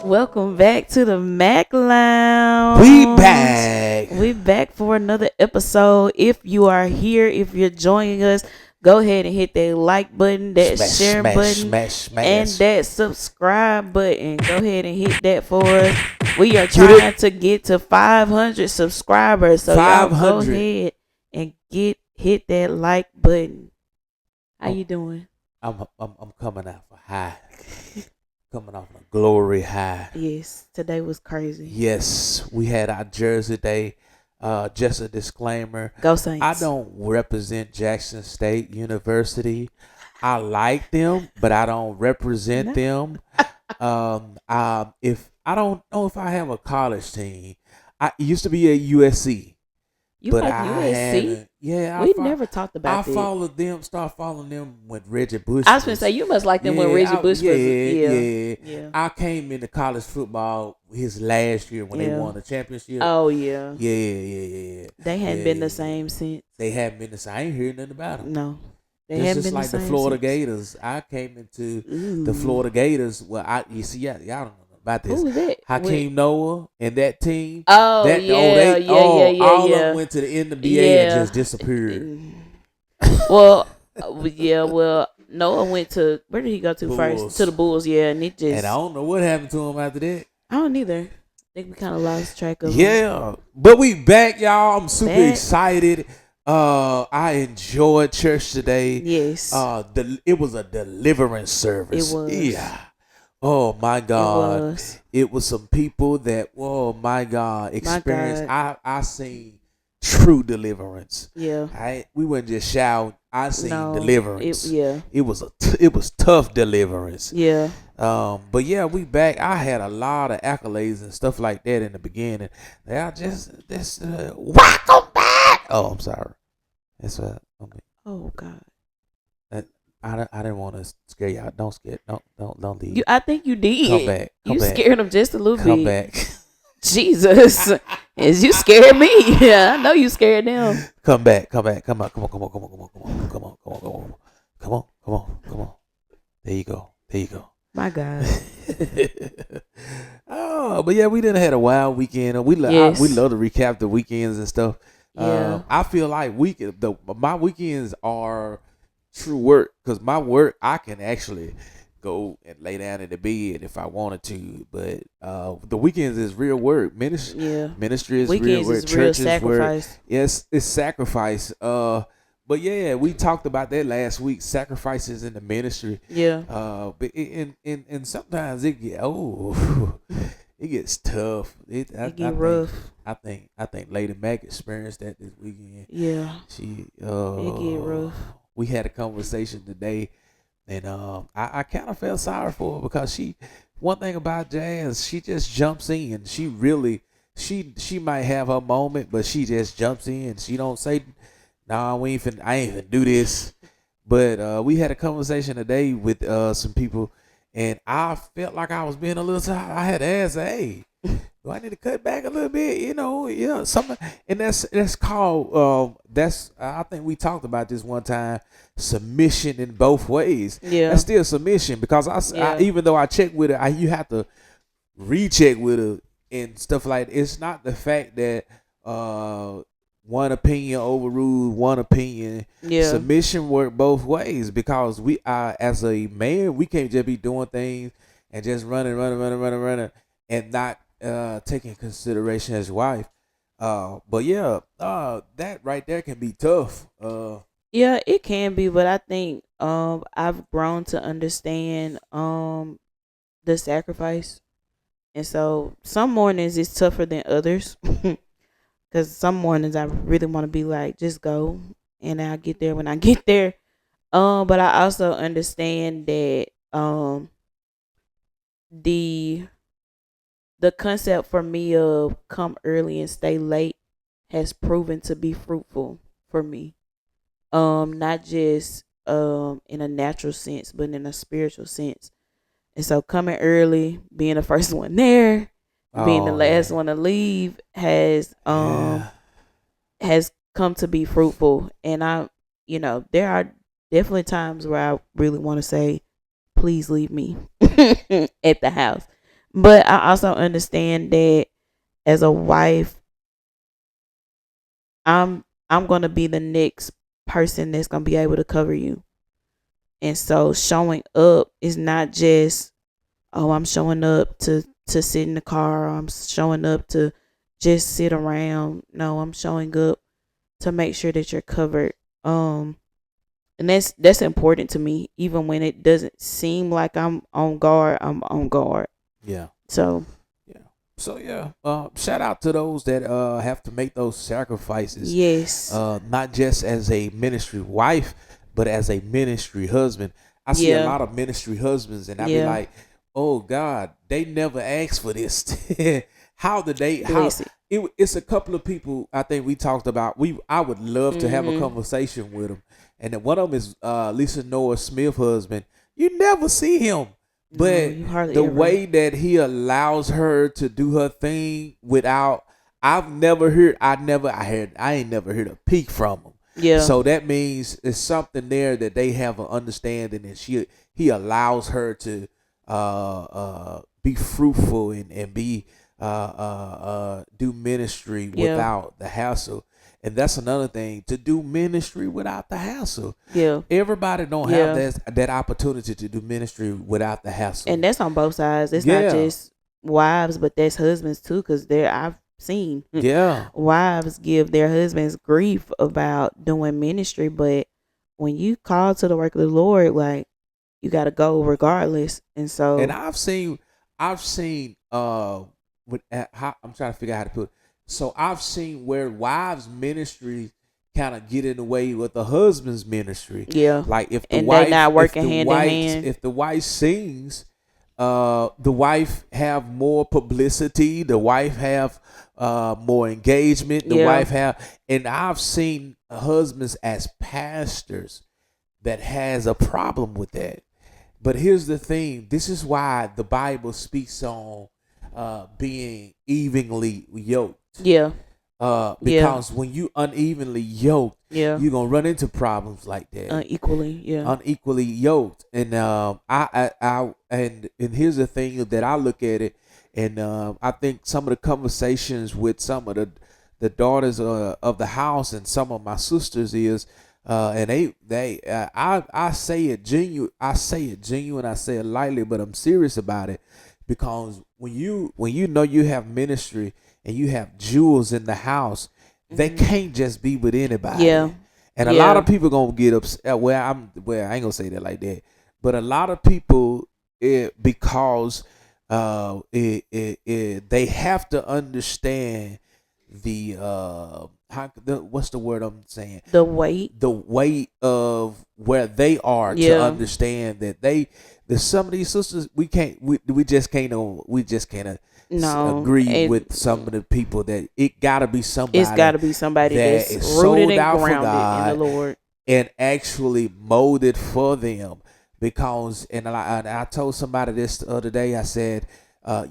Welcome back to the Mack Lounge. We back for another episode. If you are here, if you're joining us, go ahead and hit that like button, that share button, and that subscribe button. Go ahead and hit that for us. We are trying to get to 500 subscribers, so y'all go ahead and hit that like button. How you doing? I'm coming out for high. Coming off a glory high. Yes, today was crazy. Yes, we had our Jersey Day. Just a disclaimer. Go Saints. I don't represent Jackson State University. I like them, but I don't represent them. If I don't know if I have a college team. I used to be at USC. You like USC? Yeah, we never talked about that. I followed them, started following them when Reggie Bush. I was going to say, you must like them when Reggie Bush was. Yeah. I came into college football his last year when they won the championship. Oh, yeah. Yeah. They hadn't been the same since. They haven't been the same. I ain't heard nothing about them. No. They haven't been the same. Just like the Florida Gators. I came into the Florida Gators. Well, y'all don't know about this. Who was that? Hakeem Noah and that team. All of them went to the NBA and just disappeared. Well, Noah went to, where did he go to Bulls. first? To the Bulls, and it just. And I don't know what happened to him after that. I don't either. I think we kind of lost track of him. Yeah, but we back, y'all. I'm super excited. I enjoyed church today. Yes. It was a deliverance service. It was. Yeah. Oh my God! It was some people that, oh my God, experienced. I seen true deliverance. Yeah. We weren't just shouting. I seen deliverance. It was tough deliverance. Yeah. But yeah, we back. I had a lot of accolades and stuff like that in the beginning. I just welcome back. Oh, I'm sorry. That's what. Oh God. I didn't want to scare y'all. Don't scare. Don't leave. I think you did. Come back. You scared them just a little bit. Come back. Jesus, as you scared me. Yeah, I know you scared them. Come back. Come on. Come on. There you go. My God. Oh, but yeah, we done had a wild weekend. We love to recap the weekends and stuff. Yeah. I feel like my weekends are true work, because my work I can actually go and lay down in the bed if I wanted to, but the weekends is real work. Ministry is weekends real work. Is real Church sacrifice. Work. Yes, it's sacrifice. But yeah, we talked about that last week. Sacrifices in the ministry. Yeah. But and sometimes it gets tough. It get rough. I think Lady Mack experienced that this weekend. Yeah. It get rough. We had a conversation today, and I kind of felt sorry for her, because one thing about Jazz, she just jumps in. She really, she might have her moment, but she just jumps in. She don't say, "Nah, I ain't finna do this." But we had a conversation today with some people, and I felt like I was being a little tired. I had to ask her, "Hey, do I need to cut back a little bit?" Something. And that's called I think we talked about this one time. Submission in both ways. Yeah, that's still submission, because I even though I check with her, you have to recheck with her and stuff like that. It's not the fact that one opinion overrules one opinion. Yeah, submission work both ways, because we are, as a man, we can't just be doing things and just running and not taking consideration as wife. But yeah, that right there can be tough. Yeah, it can be, but I think I've grown to understand the sacrifice. And so some mornings it's tougher than others, because some mornings I really want to be like, just go, and I'll get there when I get there. But I also understand that the concept for me of come early and stay late has proven to be fruitful for me. Not just in a natural sense, but in a spiritual sense. And so coming early, being the first one there, being the last one to leave has come to be fruitful. And there are definitely times where I really want to say, please leave me at the house. But I also understand that as a wife, I'm gonna be the next person that's gonna be able to cover you. And so showing up is not just, oh, I'm showing up to sit in the car, or I'm showing up to just sit around. No, I'm showing up to make sure that you're covered. Um and that's important to me, even when it doesn't seem like I'm on guard. I'm on guard. Yeah. So Yeah. So yeah, shout out to those that have to make those sacrifices, yes. not just as a ministry wife, but as a ministry husband. I see a Yeah. lot of ministry husbands, and I be Yeah. like, oh God, they never asked for this. How did they? How Bless it. it's a couple of people I think we talked about. I would love to have a Mm-hmm. conversation with them, and then one of them is Lisa Noah Smith husband. You never see him, No, but you hardly the ever. way that he allows her to do her thing without, I've never heard, I ain't never heard a peek from him. Yeah. So that means it's something there that they have an understanding, and he allows her to be fruitful and be do ministry Yeah. without the hassle. And that's another thing, to do ministry without the hassle. Yeah. Everybody don't have Yeah. that opportunity to do ministry without the hassle. And that's on both sides. It's not Yeah, just wives, but that's husbands too, because there I've seen yeah, wives give their husbands grief about doing ministry, but when you call to the work of the Lord, like, you got to go regardless. And and so I've seen with how, I'm trying to figure out how to put it. So I've seen where wives ministry kind of get in the way with the husband's ministry. yeah, Like if the and they wife not working hand in hand. if the wife sings, the wife have more publicity, the wife have more engagement, the Yeah. wife have, and I've seen husbands as pastors that has a problem with that. But here's the thing: this is why the Bible speaks on being evenly yoked. Yeah. Yeah. Because when you unevenly yoked, Yeah. you're gonna run into problems like that. Equally. Yeah. Unequally yoked, and and here's the thing that I look at it, and I think some of the conversations with some of the daughters of the house and some of my sisters is, and I say it genuine, I say it lightly, but I'm serious about it, because when you know you have ministry and you have jewels in the house, they Mhm. can't just be with Yeah. anybody. And a lot Yeah. of people gonna get upset. Well, I ain't gonna say that like that. But a lot of people, because they have to understand the what's the word I'm saying, The weight. the weight of where they are, to Yeah. understand that there's some of these sisters we just can't No. agree with some of the people, that it gotta be It's got somebody to be somebody that that's is rooted sold and out for grounded in the God Lord. and actually molded for them. Because, I told somebody this the other day, I said,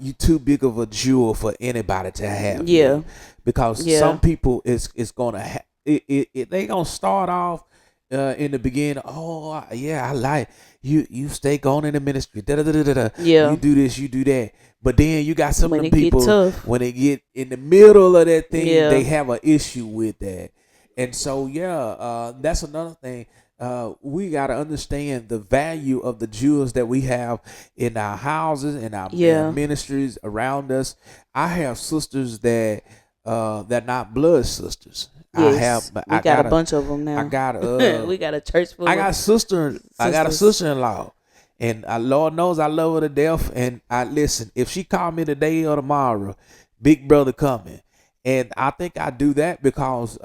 you too big of a jewel for anybody to have Yeah. you. Because Yeah. some people is gonna they gonna start off in the beginning. Oh yeah, I like you stay going in the ministry, da da da da da, you Yeah. do this, you do that. But then you got some of When them it get people, tough. when they get in the middle of that thing, they Yeah. have an issue with that. And so yeah, that's another thing. We got to understand the value of the jewels that we have in our houses, in our Yeah. ministries around us. I have sisters that not blood sisters. Yes. We I got a got a bunch of them I now. got We got a church I full of got sister I got a sisters. sister-in-law, and Lord knows I love her to death. And I listen, if she called me today or tomorrow, big brother coming. And I think I do that because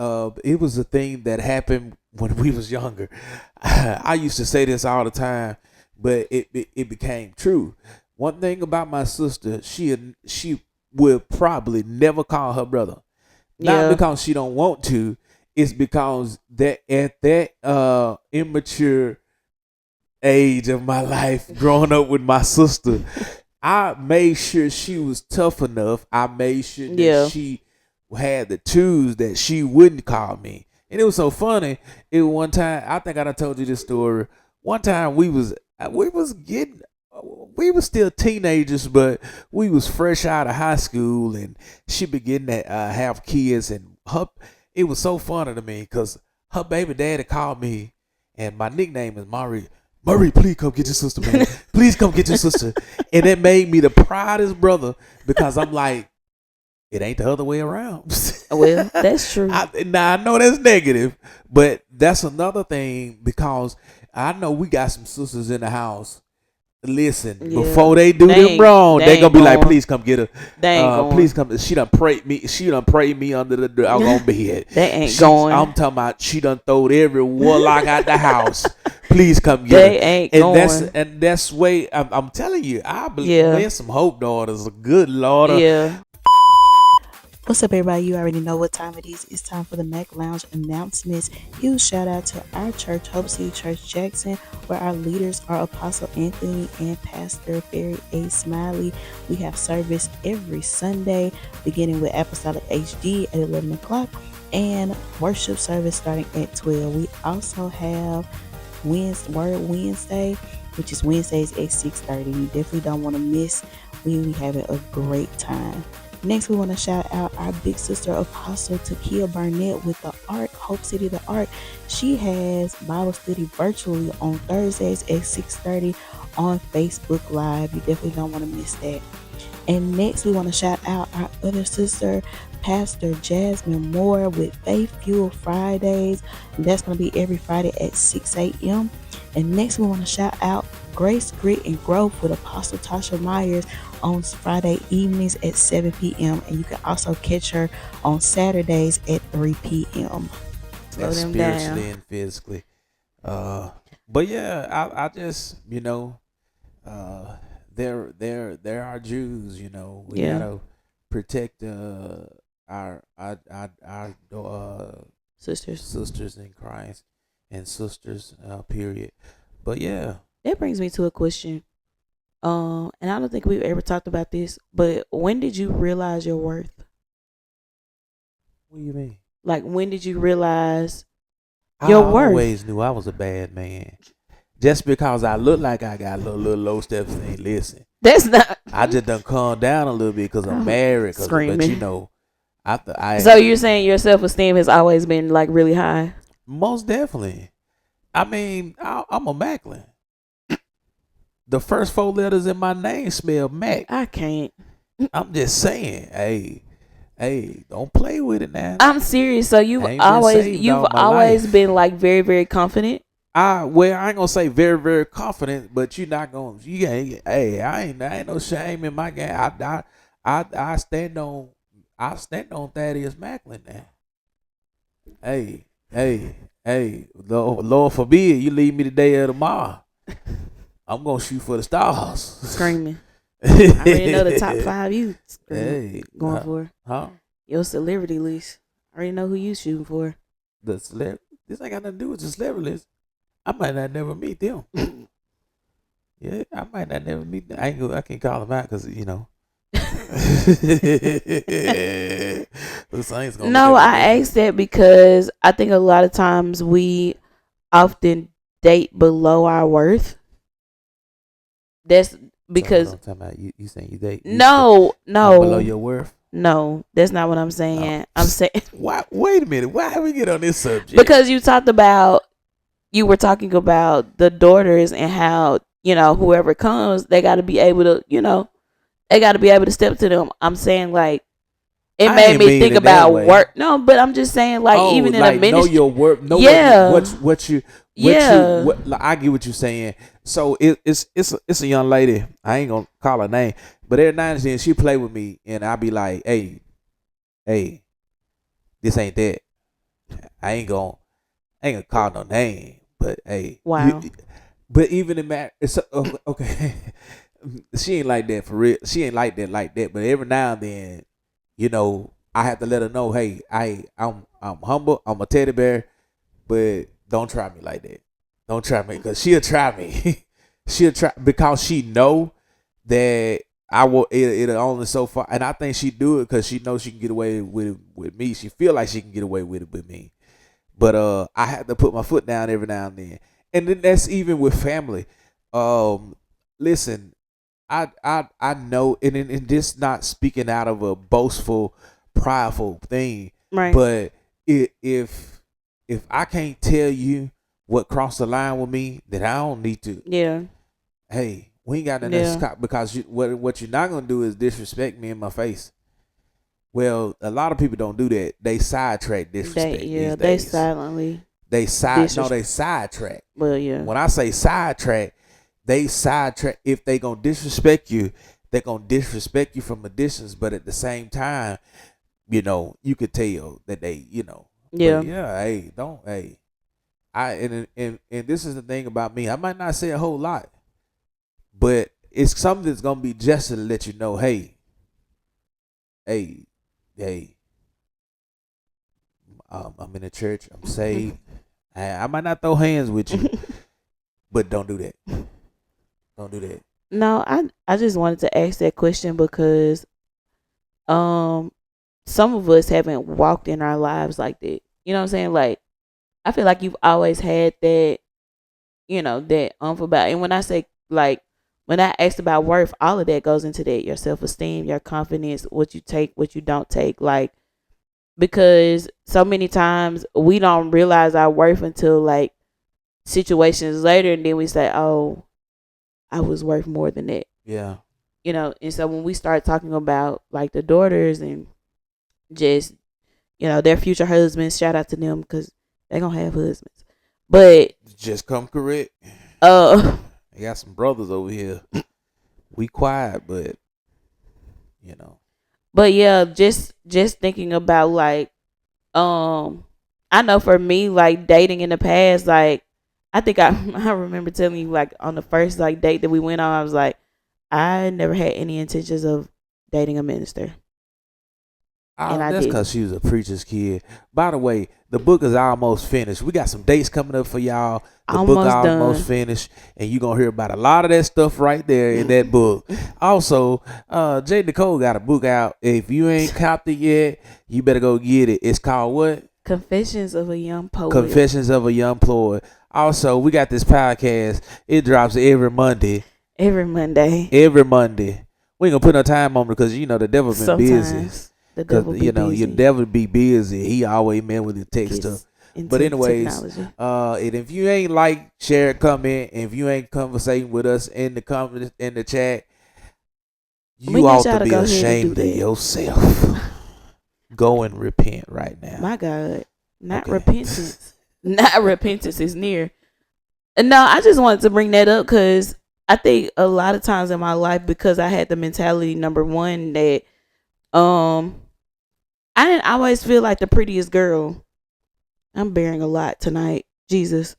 it was a thing that happened when we was younger. I used to say this all the time, but it became true. One thing about my sister, she will probably never call her brother, not Yeah. because she don't want to. It's because that at that immature age of my life, growing up with my sister, I made sure she was tough enough. I made sure that Yeah. she had the tools that she wouldn't call me. And it was so funny. It one time, I think I done told you this story. One time we was getting we were still teenagers, but we was fresh out of high school, and she began to have kids, and it was so funny to me because her baby daddy called me, and my nickname is Murray. Murray, please come get your sister, man. Please come get your sister. And it made me the proudest brother because I'm like, it ain't the other way around. Well, that's true. Now I know that's negative, but that's another thing because I know we got some sisters in the house. Listen, before they do them wrong, they gonna be like, please come get her. Please come. She done prayed me. She done prayed me under the doggone bed. They ain't going. I'm talking about she done throwed every warlock out the house. Please come get her. They ain't going. That's way. I'm telling you, I believe there's some hope daughters. Good Lord. Yeah. What's up, everybody? You already know what time it is. It's time for the Mack Lounge announcements. Huge shout out to our church, Hope City Church Jackson, where our leaders are Apostle Anthony and Pastor Barry A. Smiley. We have service every Sunday, beginning with Apostolic HD at 11 o'clock and worship service starting at 12. We also have Word Wednesday, which is Wednesdays at 6:30. You definitely don't want to miss. We having a great time. Next, we want to shout out our big sister Apostle Takia Burnett with the Ark, Hope City the Ark. She has Bible study virtually on Thursdays at 6:30 on Facebook Live. You definitely don't want to miss that. And next, we want to shout out our other sister, Pastor Jasmine Moore with Faith Fuel Fridays. And that's going to be every Friday at 6 a.m. And next, we want to shout out Grace, Grit, and Growth with Apostle Tasha Myers on Friday evenings at 7 p.m. And you can also catch her on Saturdays at 3 p.m. That's spiritually and physically. But yeah, I just, there are Jews, we gotta protect our sisters in Christ and sisters, period. But yeah, that brings me to a question. And I don't think we've ever talked about this, but when did you realize your worth? What do you mean? Like, when did you realize your worth? I always knew I was a bad man. Just because I look like I got a little low steps, ain't listen. That's not. I just done calm down a little bit because I'm married. Screaming. But so you're saying your self-esteem has always been like really high? Most definitely. I mean, I'm a Macklin. The first 4 letters in my name spell Mack. I can't. I'm just saying, hey, don't play with it now. I'm serious. So you've always been like very, very confident. I ain't gonna say very, very confident, but you're not gonna. I ain't no shame in my game. I stand on Thaddeus Macklin now. Hey, Lord forbid you leave me today or tomorrow. I'm gonna shoot for the stars. Screaming. I already know the top 5 you going for. Huh? Your celebrity list. I already know who you shooting for. This ain't got nothing to do with the celebrity list. I might not never meet them. Yeah, I might not never meet them. I can't call them out because No, I asked that because I think a lot of times we often date below our worth. That's because so I'm talking about you saying you date. No. Below your worth. No, that's not what I'm saying. I'm saying. Why? Wait a minute. Why have we get on this subject? Because you were talking about the daughters and how whoever comes, they got to be able to they got to be able to step to them. I'm saying like it made me think about work. No, but I'm just saying like even in a ministry, know your worth. Know what you. I get what you're saying. So it's a young lady. I ain't gonna call her name, but every now and then she play with me, and I be like, hey, this ain't that. I ain't gonna call no name, but hey, wow. But even in that, it's okay. She ain't like that for real. She ain't like that. But every now and then, I have to let her know, hey, I'm humble. I'm a teddy bear, but don't try me like that. Don't try me because she'll try me. She'll try because she know that I will. It'll only so far, and I think she do it because she knows she can get away with it with me. She feel like she can get away with it with me, but I have to put my foot down every now and then. And then that's even with family. Listen, I know, and this not speaking out of a boastful, prideful thing, Right. but if I can't tell you what crossed the line with me, then I don't need to. Yeah. Hey, we ain't got nothing Yeah. to because what you're not gonna do is disrespect me in my face. Well, a lot of people don't do that. They sidetrack disrespect these They days. silently. They sidetrack. Well, yeah. When I say sidetrack, they sidetrack. If they gonna disrespect you, they gonna disrespect you from a distance. But at the same time, you could tell that they, Yeah. But yeah. Hey, don't. Hey, and this is the thing about me. I might not say a whole lot, but it's something that's gonna be just to let you know. Hey, hey, hey. I'm in the church. I'm saved. I might not throw hands with you, but don't do that. Don't do that. No, I just wanted to ask that question because some of us haven't walked in our lives like that. You know what I'm saying? Like, I feel like you've always had that, that about. And when I say, like, when I asked about worth, all of that goes into that: your self-esteem, your confidence, what you take, what you don't take. Like, because so many times we don't realize our worth until like situations later, and then we say, oh, I was worth more than that. Yeah. And so when we start talking about like the daughters and just, their future husbands, shout out to them because they're going to have husbands. But just come correct. I got some brothers over here. We quiet, but But yeah, just thinking about like, I know for me, like dating in the past, like I think I remember telling you like on the first like date that we went on, I was like, I never had any intentions of dating a minister. And I that's did. because she was a preacher's kid. By the way, the book is almost finished. We got some dates coming up for y'all. The book almost finished, and you're going to hear about a lot of that stuff right there in that book. Also, J. Nicole got a book out. If you ain't copped it yet, you better go get it. It's called what? Confessions of a Young Poet. Confessions of a Young Poet. Also, we got this podcast. It drops every Monday. Every Monday. We ain't going to put no time on it because, the devil been busy. Because your devil be busy. He always man with the tech stuff. But anyways, and if you ain't like, share, comment, and if you ain't conversating with us in the comments in the chat, you ought to be ashamed of yourself. Go and repent right now. My God, not repentance. Not repentance is near. No, I just wanted to bring that up because I think a lot of times in my life, because I had the mentality, number one, that I didn't always feel like the prettiest girl. I'm bearing a lot tonight, Jesus.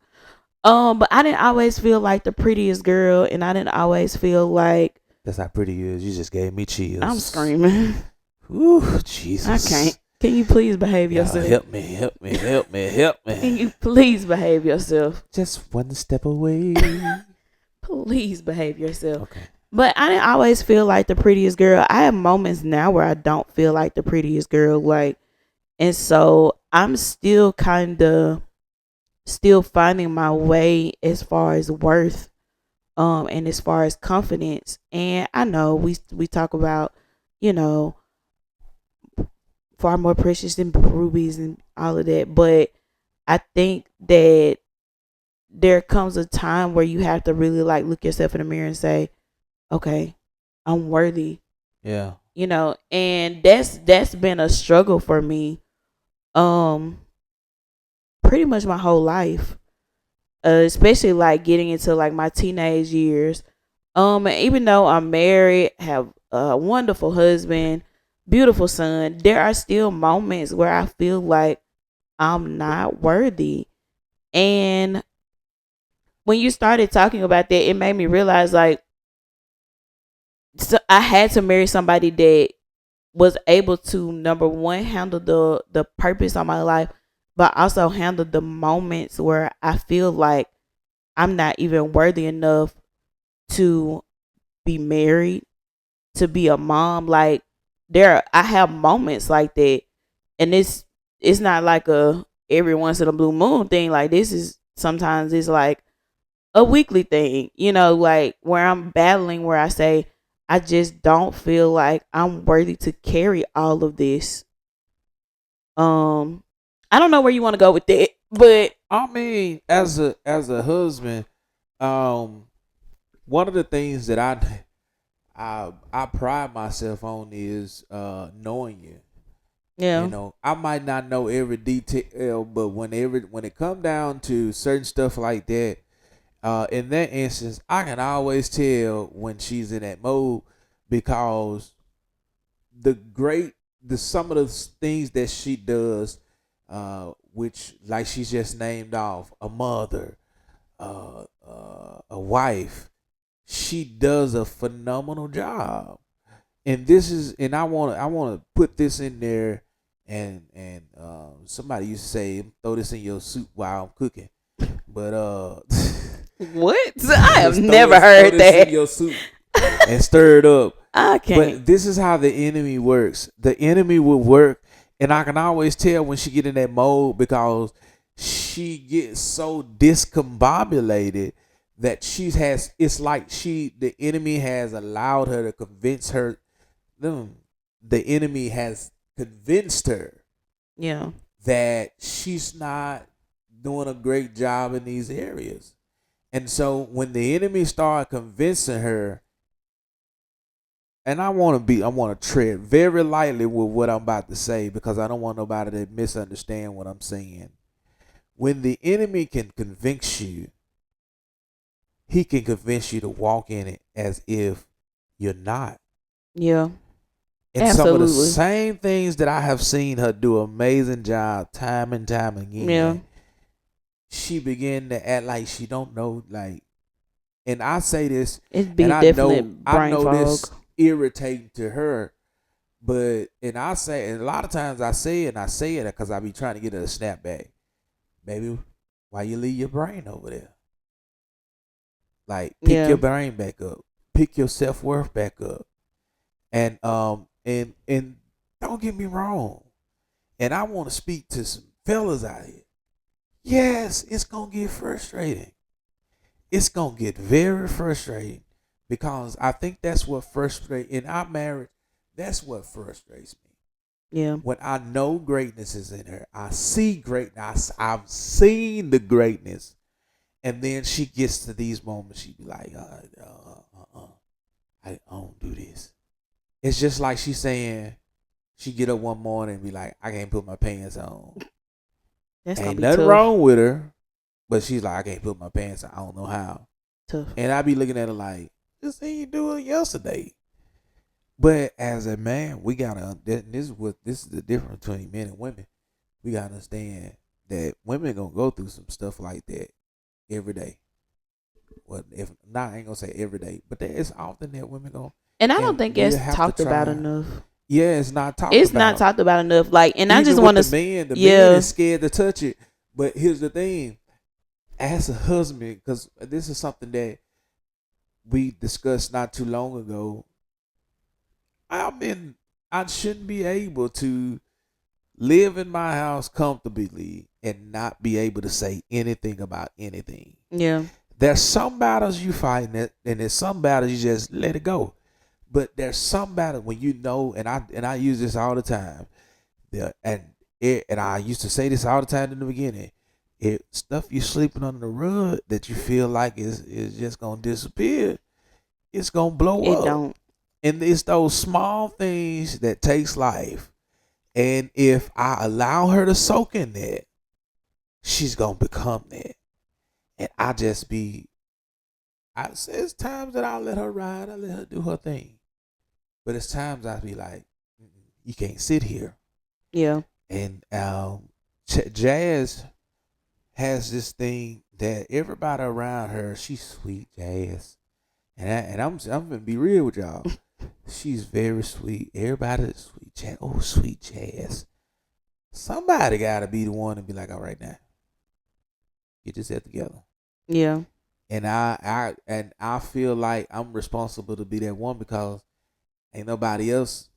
But I didn't always feel like the prettiest girl, and I didn't always feel like that's how pretty you is. You just gave me chills. I'm screaming. Ooh, Jesus! I can't. Can you please behave yourself? Help me! Can you please behave yourself? Just one step away. Please behave yourself. Okay. But I didn't always feel like the prettiest girl. I have moments now where I don't feel like the prettiest girl. Like, and so I'm still finding my way as far as worth, and as far as confidence. And I know we talk about, far more precious than rubies and all of that. But I think that there comes a time where you have to really like look yourself in the mirror and say, okay, I'm worthy. Yeah. And that's been a struggle for me pretty much my whole life. Especially like getting into like my teenage years. And even though I'm married, have a wonderful husband, beautiful son, there are still moments where I feel like I'm not worthy. And when you started talking about that, it made me realize like, so I had to marry somebody that was able to, number one, handle the purpose of my life, but also handle the moments where I feel like I'm not even worthy enough to be married, to be a mom. Like I have moments like that, and it's not like a every once in a blue moon thing. Like this is sometimes it's like a weekly thing, like where I'm battling, where I say I just don't feel like I'm worthy to carry all of this. Um, I don't know where you want to go with that, but I mean, as a husband, um, one of the things that I pride myself on is knowing you. You yeah, know, I might not know every detail, but when it come down to certain stuff like that, in that instance, I can always tell when she's in that mode because the great the some of the things that she does, which like she's just named off a mother, a wife, she does a phenomenal job. And this is and I want to put this in there, and somebody used to say throw this in your soup while I'm cooking, but what? I have never throw heard this in that. your soup and stir it up. I can't. But this is how the enemy works. The enemy will work, and I can always tell when she get in that mode because she gets so discombobulated that she has. It's like the enemy has allowed her to convince her. The enemy has convinced her Yeah, that she's not doing a great job in these areas. And so when the enemy started convincing her, and I want to tread very lightly with what I'm about to say because I don't want nobody to misunderstand what I'm saying. When the enemy can convince you, he can convince you to walk in it as if you're not. yeah, And some of the absolutely. same things that I have seen her do an amazing job time and time Yeah, again, she began to act like she don't know, like, and I say this, it'd and be definitely I brain know fog. this irritating to her, but and I say, and a lot of times I say it because I be trying to get her to snap back, baby. Why you leave your brain over there? Like, pick Yeah, your brain back up, pick your self worth back up, and don't get me wrong, and I want to speak to some fellas out here. Yes, it's gonna get frustrating. It's gonna get very frustrating because I think that's what frustrates in our marriage. That's what frustrates me. yeah, When I know greatness is in her, I see greatness. I've seen the greatness, and then she gets to these moments. She be like, I don't do this." It's just like she's saying. She get up one morning and be like, "I can't put my pants on." that's gonna Ain't be nothing tough. wrong with her, but she's like, "I can't put my pants on. I don't know how." Tough. And I be looking at her like, "Just see you do it yesterday." But as a man, we gotta. This is the difference between men and women. We gotta understand that women gonna go through some stuff like that every day. Well, if not, I ain't gonna say every day, but there is often that women go, And I don't and think we'll it's have to talked about try. enough. Yeah, it's not talked It's not about. talked about enough. Like, and I just Even with want the to, men, the men yeah, is scared to touch it. But here's the thing: as a husband, because this is something that we discussed not too long ago. I mean, I shouldn't be able to live in my house comfortably and not be able to say anything about anything. yeah, There's some battles you fight, and there's some battles you just let it go. But there's some battles when you know, and I use this all the time. And I used to say this all the time in the beginning. It stuff you sleeping under the rug that you feel like is just gonna disappear. It's gonna blow it up, don't. and it's those small things that takes life. And if I allow her to soak in that, she's gonna become that. And I just be, I says times that I let her ride, I let her do her thing. But it's times I be like, you can't sit here. Yeah, And Jazz has this thing that everybody around her, she's sweet, Jazz. And I'm gonna be real with y'all. She's very sweet. Everybody's sweet, Jazz. Oh, sweet Jazz. Somebody gotta be the one to be like, all right now, get yourself together. yeah, And I feel like I'm responsible to be that one because ain't nobody else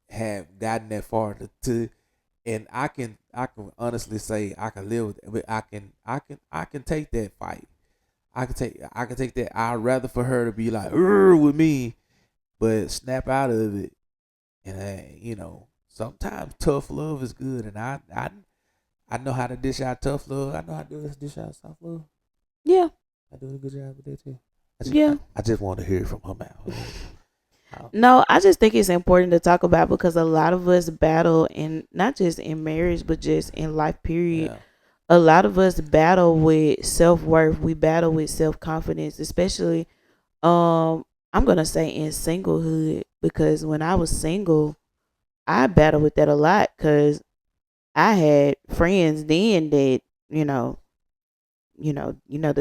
have gotten that far to and I can honestly say I can live with it. But I can take that fight. I can take that. I'd rather for her to be like with me, but snap out of it. And sometimes tough love is good, and I know how to dish out tough love. I know how to dish out soft love. Yeah. I do a good job with that too. Yeah. I just want to hear it from her mouth. No, I just think it's important to talk about because a lot of us battle, and not just in marriage, but just in life, period. Yeah. A lot of us battle with self-worth. We battle with self-confidence, especially, I'm going to say in singlehood, because when I was single, I battled with that a lot because I had friends then that, the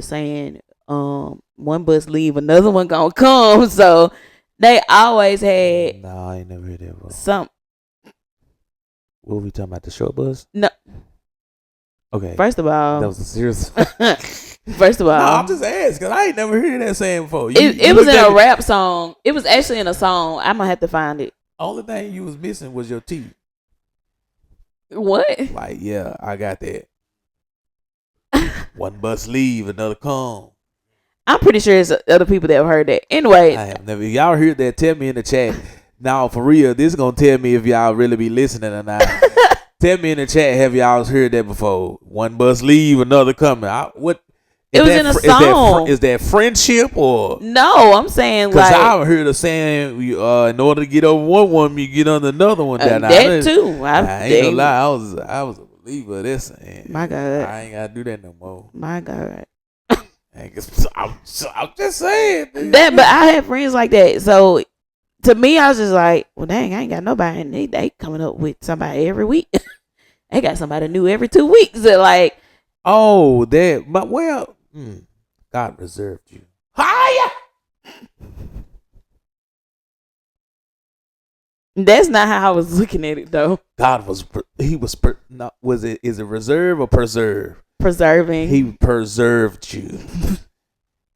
saying, one bus leave, another one gonna come. So they always had No, I ain't never heard that before. some. What were we talking about? The short bus? No, Okay. first of all, That was a serious. first of all, No, I'm just asking because I ain't never heard that saying before. it was in a rap song. It was actually in a song. I'm gonna have to find it. Only thing you was missing was your teeth. What? Like, yeah, I got that. One bus leave, another come. I'm pretty sure it's other people that have heard that. Anyway, I have never. If y'all heard that, tell me in the chat. Now, for real, this is gonna tell me if y'all really be listening or not. Tell me in the chat, have y'all heard that before? One bus leave, another coming. What? it was in a song. Is that friendship or? No, I'm saying Because like I've heard of saying, in order to get over one woman, you get on another one. that too. I ain't gonna lie, I was a believer of this. My God. I ain't gotta do that no more. My God. I'm just saying. But I had friends like that. So to me, I was just like, well, dang, I ain't got nobody. And they coming up with somebody every week. They got somebody new every 2 weeks. So like, oh, that. But God reserved you. Hiya. That's not how I was looking at it though. God was. He was. Was it? Is it reserve or preserve? Preserving. He preserved you,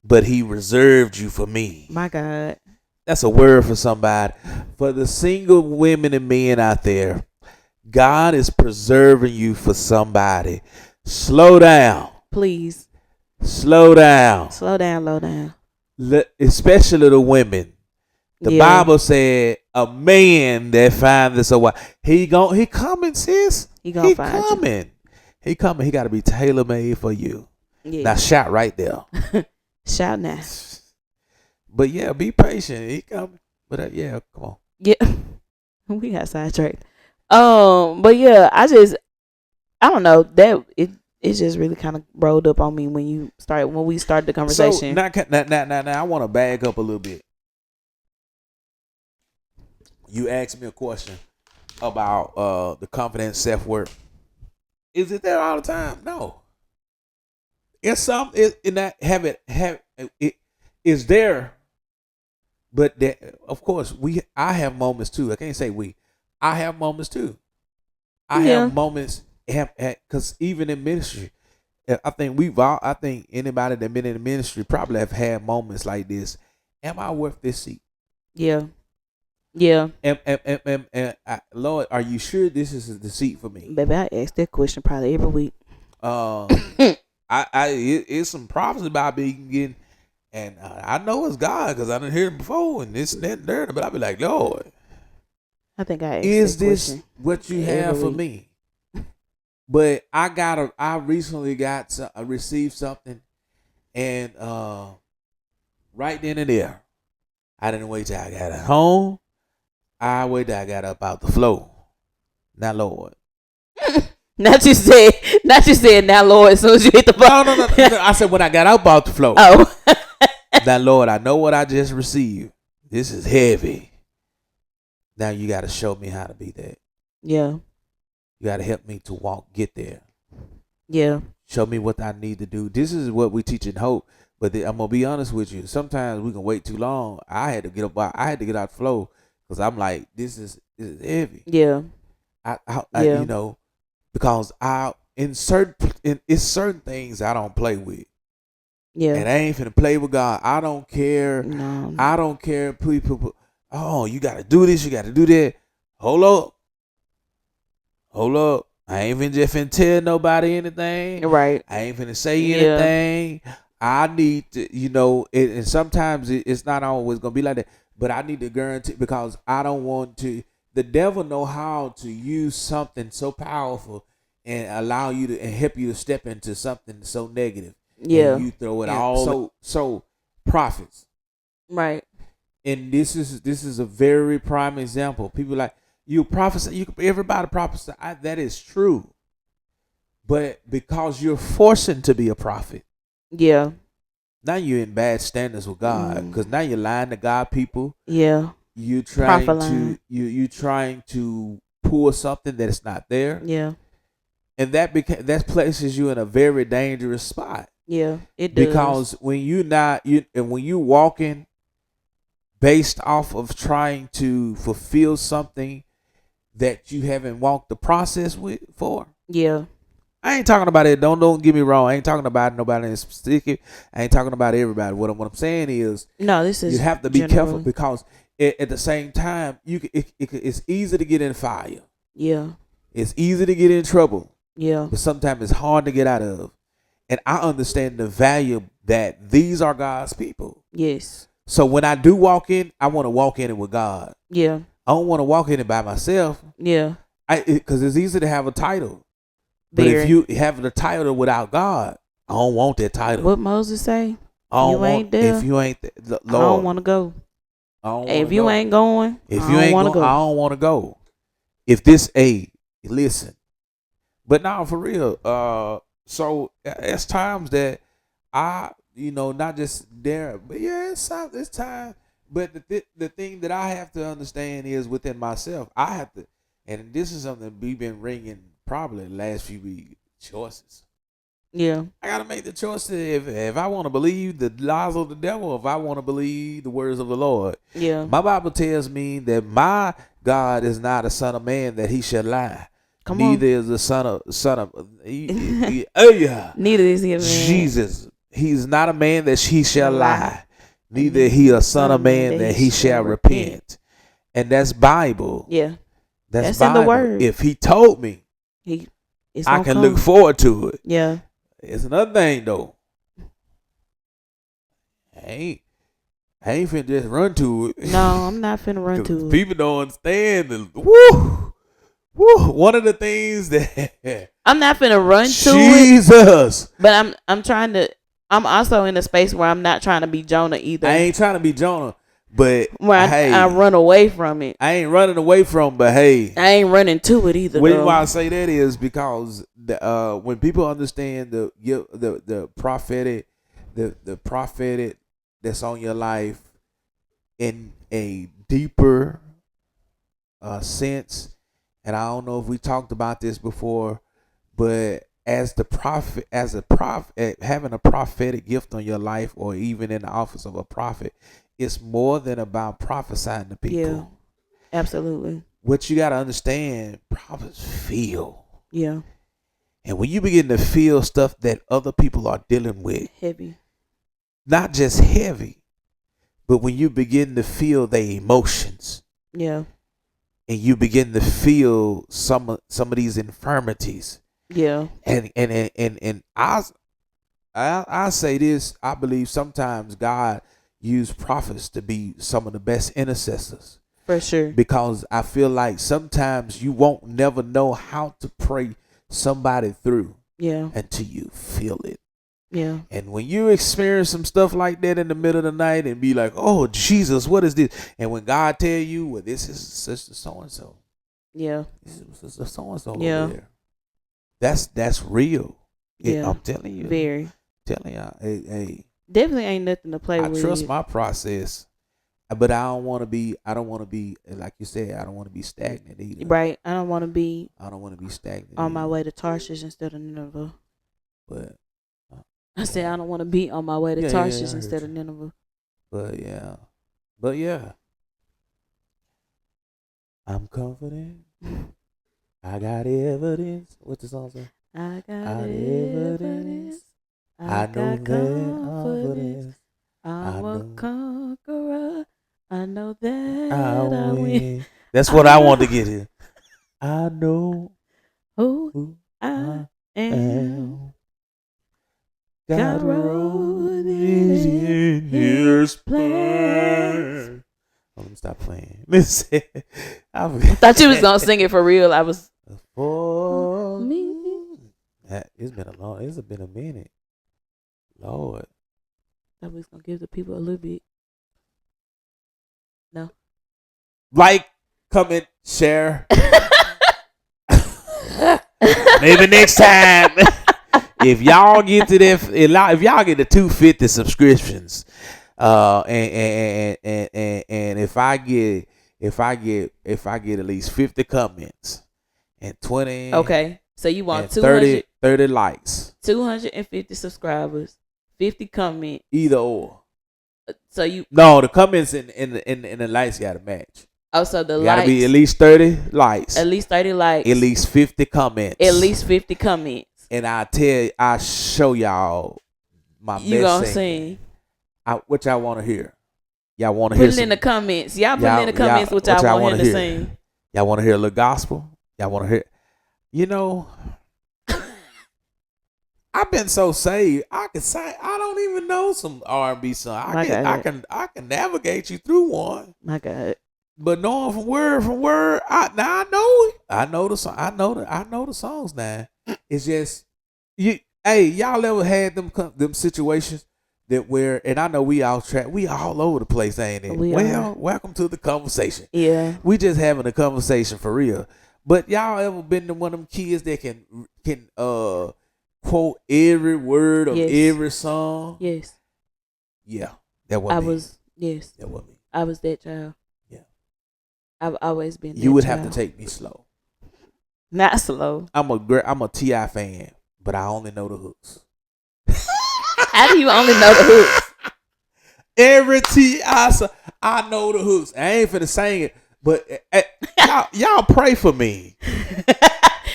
but he reserved you for me. My God. That's a word for somebody. For the single women and men out there, God is preserving you for somebody. Slow down. Please. Slow down. Slow down, low down. Especially the women. The Bible said a man that finds a wife. He coming, sis. He gonna find coming. you. He coming. He got to be tailor made for you. Yeah. Now shout right there. Shout now. But yeah, be patient. He coming. But yeah, come on. Yeah. We got sidetracked. But yeah, I don't know, that it just really kind of rolled up on me when we started the conversation. So now I want to bag up a little bit. You asked me a question about the confidence, self-worth. Is it there all the time? No. It's something in that it is there, but that, of course, I have moments too. I can't say we. I have moments too. I have moments because even in ministry, I think anybody that been in the ministry probably have had moments like this. Am I worth this seat? Yeah. Yeah. Lord, are you sure this is the seat for me? Baby, I ask that question probably every week. It's some prophecy about being getting, and I know it's God because I didn't hear it before, and this and that and that. But I be like, Lord, I think I asked is that this question what you have for me? But I recently received something, and right then and there, I didn't wait till I got at home. I waited till I got up out the floor. Now, Lord. Not you said now, Lord, as soon as you hit the floor. No. I said when I got up out the floor. Oh. Now, Lord, I know what I just received. This is heavy. Now you got to show me how to be that. Yeah. You got to help me to get there. Yeah. Show me what I need to do. This is what we teach in Hope. But I'm going to be honest with you. Sometimes we can wait too long. I had to get out the flow because I'm like, this is heavy. Yeah. I because it's certain things I don't play with. Yeah. And I ain't finna play with God. I don't care. No. I don't care. People, oh, you got to do this. You got to do that. Hold up. I ain't finna just tell nobody anything. Right. I ain't finna say anything. I need to, and sometimes it's not always gonna be like that. But I need to guarantee because I don't want to. The devil know how to use something so powerful and allow you to and help you to step into something so negative, and Yeah. you throw it all. So prophets, Right. and this is a very prime example. People like you prophesy. Everybody prophesy. That is true, but because you're forcing to be a prophet. Yeah. Now you're in bad standards with God because now you're lying to God people. Yeah. You Prophet trying lying. to you trying to pull something that is not there, Yeah. and that places you in a very dangerous spot Yeah. It does. because when when you walking based off of trying to fulfill something that you haven't walked the process with for. Yeah. I ain't talking about it. Don't get me wrong. I ain't talking about nobody in specific. I ain't talking about everybody. What I'm saying is, No, this is you have to be general. careful because at the same time, it's easy to get in fire. Yeah. It's easy to get in trouble, Yeah. but sometimes it's hard to get out of. And I understand the value that these are God's people. Yes. So when I do walk in, I want to walk in it with God. Yeah. I don't want to walk in it by myself. Yeah. Because it's easy to have a title. But if you have the title without God, I don't want that title. What Moses say? You ain't there. If you ain't Lord, I don't want to go. If you ain't going, if I you ain't want to going, I go. don't want to go. If listen. But now for real, so it's times that I, not just there, but yeah, it's time. But the thing that I have to understand is within myself, I have to, and this is something we've been ringing probably the last few weeks, choices. Yeah. I gotta make the choice if I want to believe the lies of the devil, if I want to believe the words of the Lord. Yeah. My Bible tells me that my God is not a son of man that he shall lie. Neither is the son of yeah. Neither is he a man. Jesus. He's not a man that he shall lie. Neither he a son of man that he shall repent. And that's Bible. Yeah. That's in Bible. the word. If he told me, I can look forward to it. Yeah. It's another thing though. I ain't finna just run to it. No, I'm not finna run to it. People don't understand. Woo. One of the things that I'm not finna run to Jesus. it. But I'm trying to. I'm also in a space where I'm not trying to be Jonah either. I ain't trying to be Jonah, but where I run away from it. I ain't running away from, but hey, I ain't running to it either. The reason why I say that is because when people understand the prophetic, the prophetic that's on your life in a deeper sense, and I don't know if we talked about this before, but as a prophet, having a prophetic gift on your life, or even in the office of a prophet, it's more than about prophesying to people. Yeah, absolutely. What you got to understand, prophets feel. Yeah. And when you begin to feel stuff that other people are dealing with, heavy, not just heavy, but when you begin to feel their emotions, yeah, and you begin to feel some of these infirmities, yeah, and I say this, I believe sometimes God used prophets to be some of the best intercessors. For sure. Because I feel like sometimes you won't never know how to pray somebody through. Yeah. Until you feel it. Yeah. And when you experience some stuff like that in the middle of the night and be like, oh, Jesus, what is this? And when God tell you, well, this is sister so-and-so. Yeah. This is sister so-and-so yeah. over there. That's real. Yeah. I'm telling you. Very. Telling y'all, hey. Definitely ain't nothing to play with. I trust my process. But I don't want to be, like you said, I don't want to be stagnant either. Right. I don't want to be stagnant. On my way to Tarshish instead of Nineveh. But I said I don't want to be on my way to Tarshish instead of Nineveh. But yeah. I'm confident. I got evidence. What's the song say? I got evidence. I know that confidence. I'm a conqueror. I know that I win. That's what I want to get here. I know who I am. got a road in His plan. Oh, let me stop playing. Listen, I thought you was gonna sing it for real. I was for me. It's been a minute. Lord. I was gonna give the people a little bit. No. Like, comment, share. Maybe next time. If y'all get to that, if y'all get the 250 subscriptions, and if I get at least 50 comments and 20, okay, so you want 30 likes, 250 subscribers, 50 comments, either or. So you no, the comments in the likes gotta match. Oh, so the gotta likes be at least 30 likes, at least 30 likes, at least 50 comments, at least 50 comments. And I show y'all my you best gonna singing. What y'all want to hear? Y'all want to hear? Put it in the comments. Y'all put it in the comments what y'all want him to sing. Y'all want to hear a little gospel? Y'all want to hear? You know, I've been so saved. I can say I don't even know some R&B song. I can navigate you through one. My God. But knowing from word, I know it. I know the song. I know the songs now. It's just y'all ever had them situations that where, and I know we all over the place, ain't it? Welcome to the conversation. Yeah. We just having a conversation for real. But y'all ever been to one of them kids that can quote every word of every song? Yes. Yeah. That was me. That was me. I was that child. Yeah. I've always been that You would child. have to take me slow. Not slow. I'm a T.I. fan, but I only know the hooks. How do you only know the hooks? Every T.I. song, I know the hooks. I ain't finna sing it, but y'all pray for me.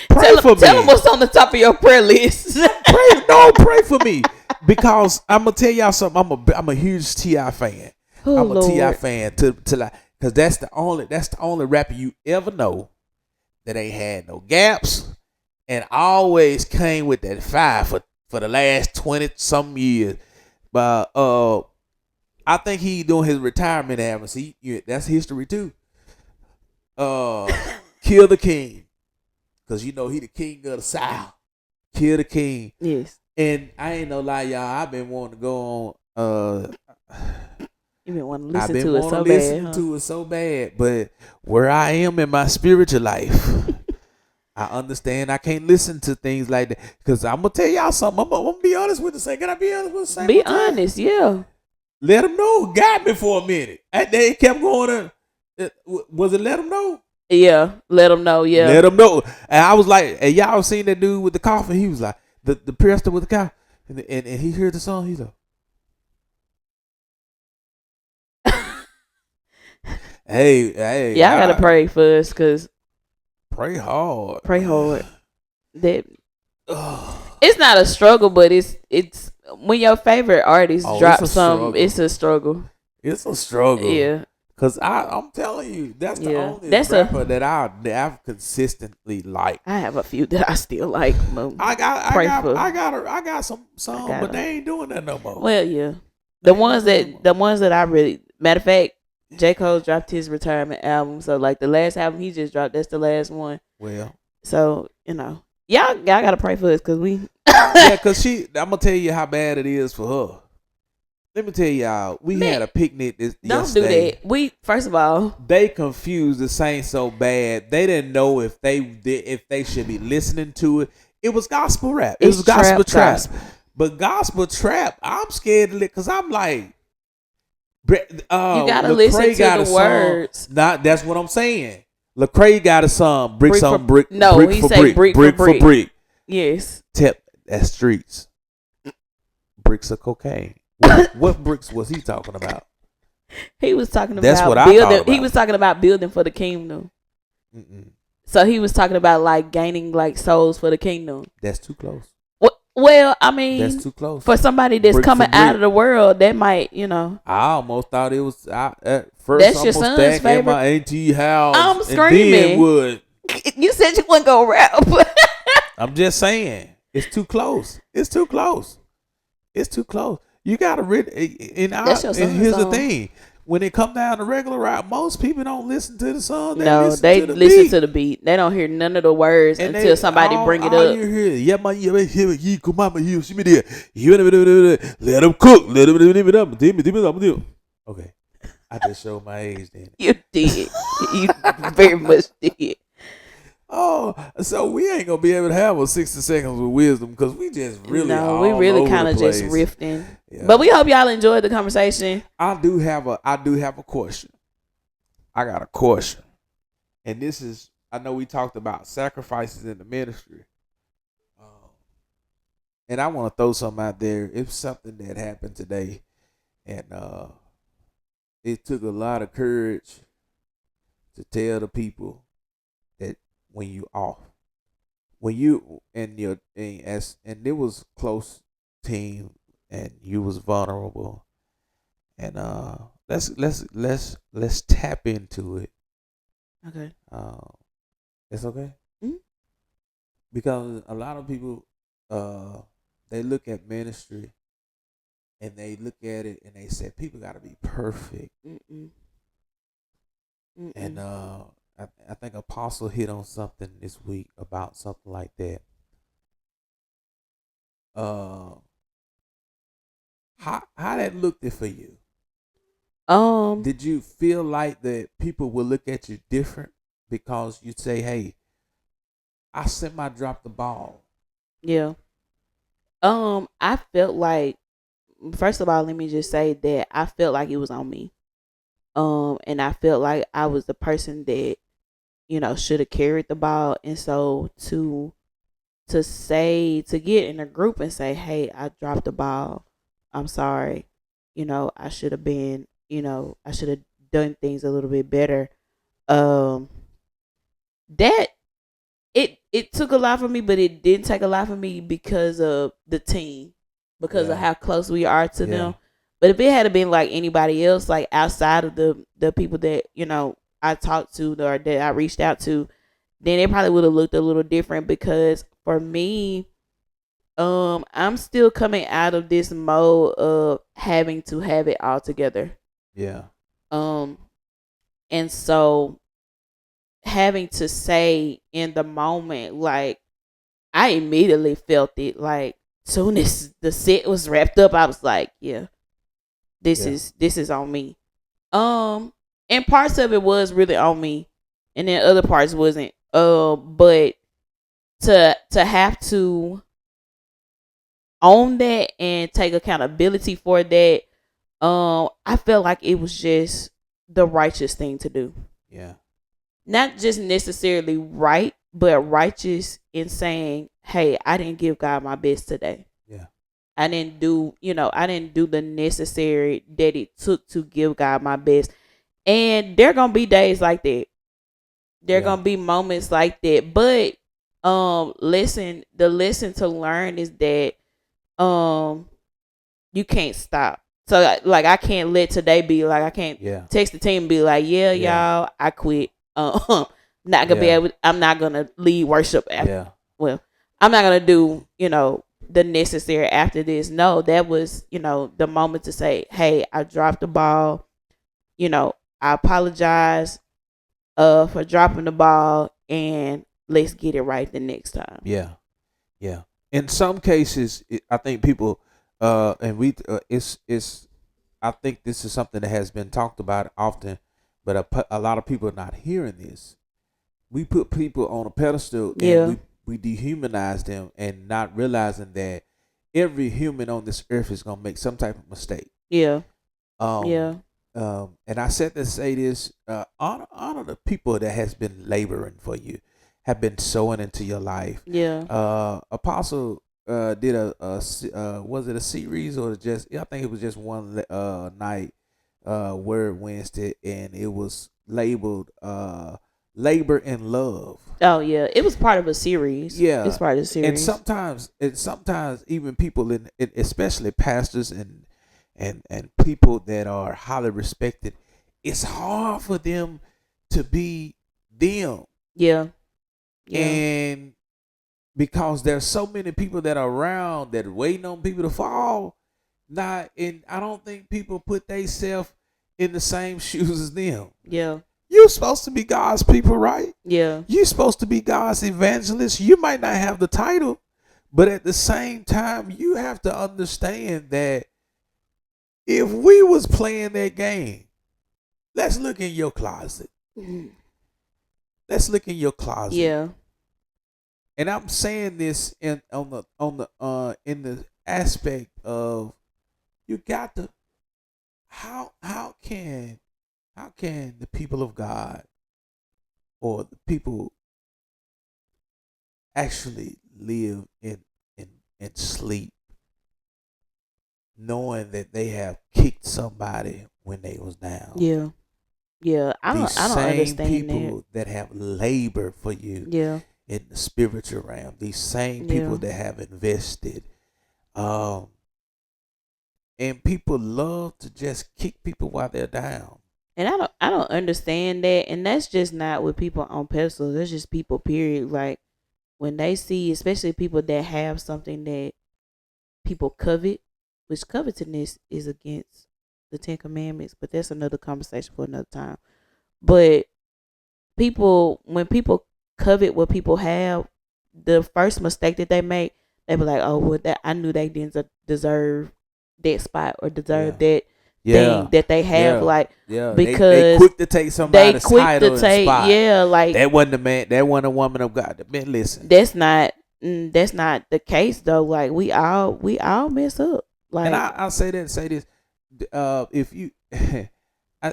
Pray for me. Tell them what's on the top of your prayer list. Pray for me, because I'm gonna tell y'all something. I'm a huge T.I. fan. Oh, I'm a Lord. T.I. fan because that's the only rapper you ever know that ain't had no gaps and always came with that fire for the last 20 some years. But I think he doing his retirement album. See, that's history too. Kill the King, cause he the king of the South. Kill the King. Yes. And I ain't no lie, y'all. I've been wanting to go on. You been wanting to listen to it so bad, but where I am in my spiritual life, I understand I can't listen to things like that. Because I'm gonna tell y'all something. I'm gonna be honest with the same. Can I be honest with the same? Be honest, yeah. Let them know who got me for a minute. And they kept going. Was it let them know? Yeah, let them know. Yeah, let them know. And I was like, and y'all seen that dude with the coffin? He was like the pastor with the cow, and he heard the song. He's like. Hey, y'all gotta pray for us, cause pray hard. That it's not a struggle, but it's when your favorite artist drops something, it's a struggle. It's a struggle. Yeah, cause I'm telling you, that's the only rapper that I've consistently liked. I have a few that I still like. I got some songs, but they ain't doing that no more. Well, yeah, the ones that I really, matter of fact. J. Cole dropped his retirement album, so like the last album he just dropped, that's the last one. Well, so y'all gotta pray for us, cause we. Yeah, cause I'm gonna tell you how bad it is for her. Let me tell y'all, we had a picnic yesterday. Don't do that. We first of all, they confused the Saints so bad they didn't know if they should be listening to it. It was gospel rap. It was gospel trap. But gospel trap, I'm scared to because I'm like. You gotta listen to the words. That's what I'm saying. Lecrae got a song, brick for brick. No, brick he for say brick, brick for brick. Yes. That's streets. Bricks of cocaine. What bricks was he talking about? He was talking about that's what building. I about. He was talking about building for the kingdom. So he was talking about like gaining like souls for the kingdom. That's too close. Well, I mean, that's too close for somebody that's coming out of the world. That might, I almost thought it was first. That's your son's favorite. At my auntie house. I'm screaming. And then you said you wouldn't go rap. I'm just saying, it's too close. It's too close. It's too close. You gotta That's your and son's here's the song. thing. When it come down to regular route, most people don't listen to the song. They No, listen they to the listen beat. to the beat. They don't hear none of the words And until they somebody bring it all up. you hear, yeah, man, yeah, man, yeah, you come on, man, you see me there. Let them cook. Let them leave it up. Okay, I just showed my age then. You did. You very much did. Oh, so we ain't gonna be able to have a 60 seconds with wisdom because we just really No, we all really over kind the of just place. riffing. Yeah. But we hope y'all enjoyed the conversation. I do have a question. I got a question, and this is I know we talked about sacrifices in the ministry, and I want to throw something out there. It's something that happened today, and it took a lot of courage to tell the people that when you off, when you and your and it was close team, and you was vulnerable, and let's tap into it. Okay. It's okay Mhm. because a lot of people they look at ministry and they look at it and they say people got to be perfect. Mm-mm. And Mm-mm. I think Apostle hit on something this week about something like that. Uh, how that looked it for you? Um. Did you feel like that people will look at you different because you'd say, "Hey, I semi dropped the ball." Yeah. I felt like, first of all, let me just say that I felt like it was on me. And I felt like I was the person that, should have carried the ball. And so to get in a group and say, "Hey, I dropped the ball. I'm sorry. I should have been, I should have done things a little bit better." Um, that it took a lot from me, but it didn't take a lot from me because of the team, because of Yeah. how close we are to Yeah. them. But if it had been like anybody else, like outside of the people that I talked to or that I reached out to, then it probably would have looked a little different. Because for me, I'm still coming out of this mode of having to have it all together. Yeah. Um, and so having to say in the moment, like, I immediately felt it. Like, soon as the set was wrapped up, I was like, yeah, this Yeah. is on me. And parts of it was really on me, and then other parts wasn't. But to have to own that and take accountability for that, I felt like it was just the righteous thing to do. Yeah. Not just necessarily right, but righteous in saying, "Hey, I didn't give God my best today. Yeah. I didn't do the necessary that it took to give God my best." And there gonna be days like that. There Yeah. gonna be moments like that. But the lesson to learn is that you can't stop. So like I can't let today be like, I can't Yeah. text the team and be like, "Yeah, Yeah. y'all, I quit. Not gonna be Yeah. able. I'm not gonna lead worship after. Yeah. Well, I'm not gonna do the necessary after this." No, that was the moment to say, "Hey, I dropped the ball. I apologize for dropping the ball, and let's get it right the next time." Yeah. Yeah. In some cases, I think people, and it's. I think this is something that has been talked about often, but a lot of people are not hearing this. We put people on a pedestal and Yeah. we dehumanize them and not realizing that every human on this earth is gonna make some type of mistake. Yeah. Um, Yeah. and I said to say this: honor the people that has been laboring for you, have been sowing into your life. Yeah. Apostle did was it a series or just I think it was just one night, Word Wednesday, and it was labeled labor and love. Oh yeah, it was part of a series. Yeah, It's part of the and series. sometimes even people especially pastors and people that are highly respected, it's hard for them to be them. Yeah. Yeah. And because there's so many people that are around that are waiting on people to fall, Not and I don't think people put themselves in the same shoes as them. Yeah. You're supposed to be God's people, right? Yeah. You're supposed to be God's evangelist. You might not have the title, but at the same time, you have to understand that if we was playing that game, let's look in your closet. Mhm. Let's look in your closet. Yeah. And I'm saying this in the aspect of you got to how can the people of God or the people actually live in sleep knowing that they have kicked somebody when they was down? Yeah. Yeah. These I don't same understand that. people that have labored for you Yeah. in the spiritual realm, these same Yeah. people that have invested, um, and people love to just kick people while they're down. And I don't understand that. And that's just not with people on pedestals. That's just people, period. Like when they see, especially people that have something that people covet, which covetousness is against the 10 Commandments, but that's another conversation for another time. But when people covet what people have, the first mistake that they make, they be like, "Oh, well, that I knew they didn't deserve that spot or Yeah, deserve that yeah, thing that they have." yeah, Like yeah. They because quick to take they somebody's quick to title and take, spot. yeah, like That wasn't a man. That wasn't a woman of God. Man, listen. that's not the case though. Like we all mess up. And Like I'll say that. Say this. If you,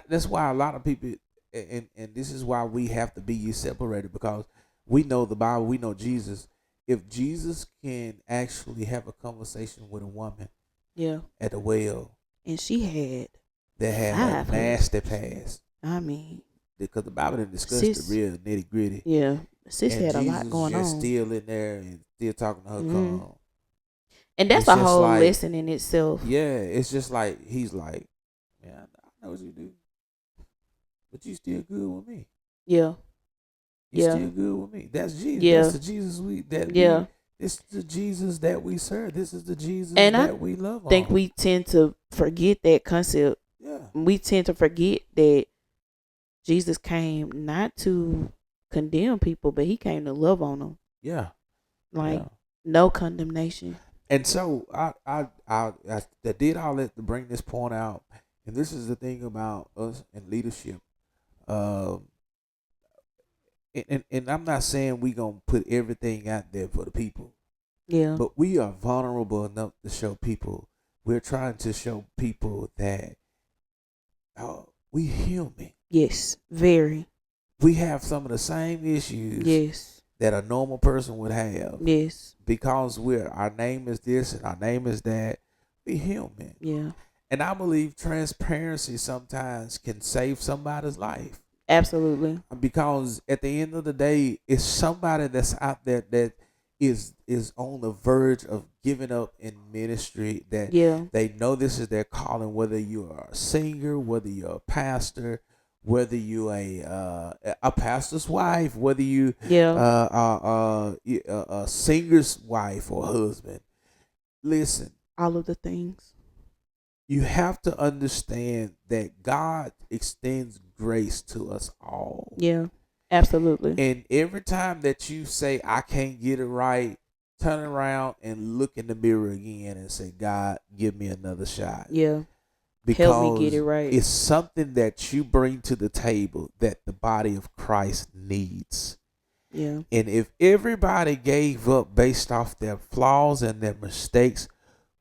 that's why a lot of people, and this is why we have to be ye separated, because we know the Bible. We know Jesus. If Jesus can actually have a conversation with a woman yeah, at the well and she had that had five a nasty husbands. past, I mean, because the Bible didn't discuss the sis, real nitty gritty, yeah, sis and had a lot Jesus going just on. still in there and still talking to her Hmm. calm. And that's It's a just whole like, lesson in itself. yeah, it's just like he's like, man, I know what you do, but you still good with me. Yeah, You yeah, still good with me. That's Jesus. That's yeah, the Jesus we. yeah. This is the Jesus that we serve. This is the Jesus And I that we love think on. we tend to forget that concept. Yeah, We tend to forget that Jesus came not to condemn people, but he came to love on them. yeah, Like yeah. no condemnation. And so I did all that to bring this point out. And this is the thing about us in leadership. Um, and I'm not saying we gonna put everything out there for the people, Yeah. but we are vulnerable enough to show people. We're trying to show people that we human. Yes. Very. We have some of the same issues Yes. that a normal person would have Yes. because our name is this and our name is that. We human. Yeah. And I believe transparency sometimes can save somebody's life. Absolutely. Because at the end of the day, it's somebody that's out there that is on the verge of giving up in ministry, that Yeah. they know this is their calling, whether you are a singer, whether you're a pastor, whether you a pastor's wife, whether you Yeah. a singer's wife or husband. Listen, All of the things. you have to understand that God extends grace to us all. Yeah. Absolutely. And every time that you say, I can't get it right, turn around and look in the mirror again and say, God, give me another shot. Yeah. Because Help me get it right. it's something that you bring to the table that the body of Christ needs. Yeah. And if everybody gave up based off their flaws and their mistakes,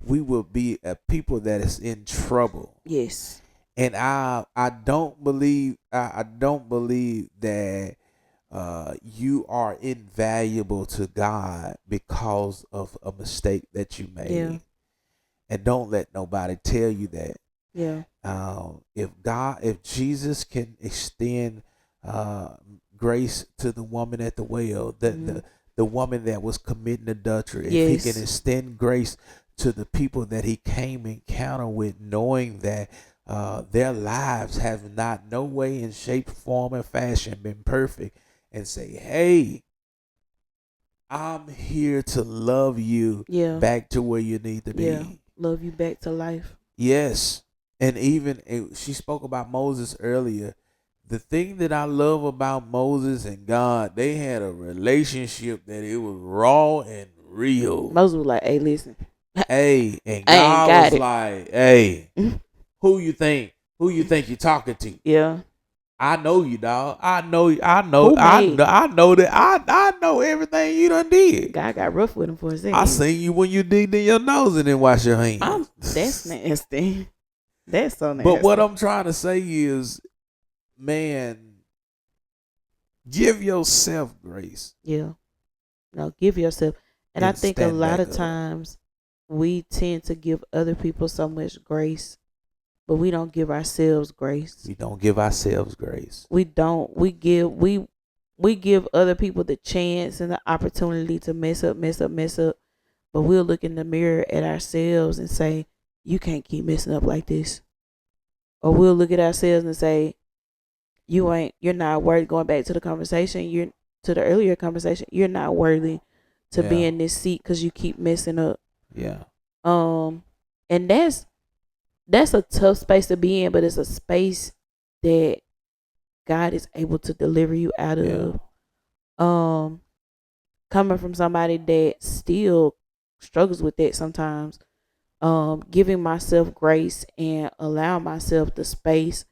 we will be a people that is in trouble. Yes. And I don't believe that you are invaluable to God because of a mistake that you made. Yeah. And don't let nobody tell you that. Yeah. If Jesus can extend grace to the woman at the well, the woman that was committing adultery, if Yes. he can extend grace to the people that he came encounter with, knowing that their lives have not no way in shape, form, and fashion been perfect, and say, hey, I'm here to love you Yeah. back to where you need to be. Yeah. love you back to life. Yes. And even she spoke about Moses earlier. The thing that I love about Moses and God, they had a relationship that it was raw and real. Moses was like, "Hey, listen, Hey, and I ain't God got was it." like, "Hey, who you think? Who you think you're talking to? Yeah. I know you, dog. I know you. I know. Who made? I know that. I know everything you done did. God got rough with him for a second. I seen you when you digged in your nose and then wash your hands. That's nasty. That's so nasty. But what I'm trying to say is, man, give yourself grace. Yeah. No, give yourself. And I And think a stand lot back of up. times we tend to give other people so much grace, but we don't give ourselves grace. We don't give ourselves grace. We don't. We give other people the chance and the opportunity to mess up. But we'll look in the mirror at ourselves and say, "You can't keep messing up like this." Or we'll look at ourselves and say, you're not worthy. Going back to the conversation, you're to the earlier conversation, you're not worthy to be Yeah. in this seat because you keep messing up. Yeah. And that's a tough space to be in, but it's a space that God is able to deliver you out of. Coming from somebody that still struggles with that sometimes. Giving myself grace and allowing myself the space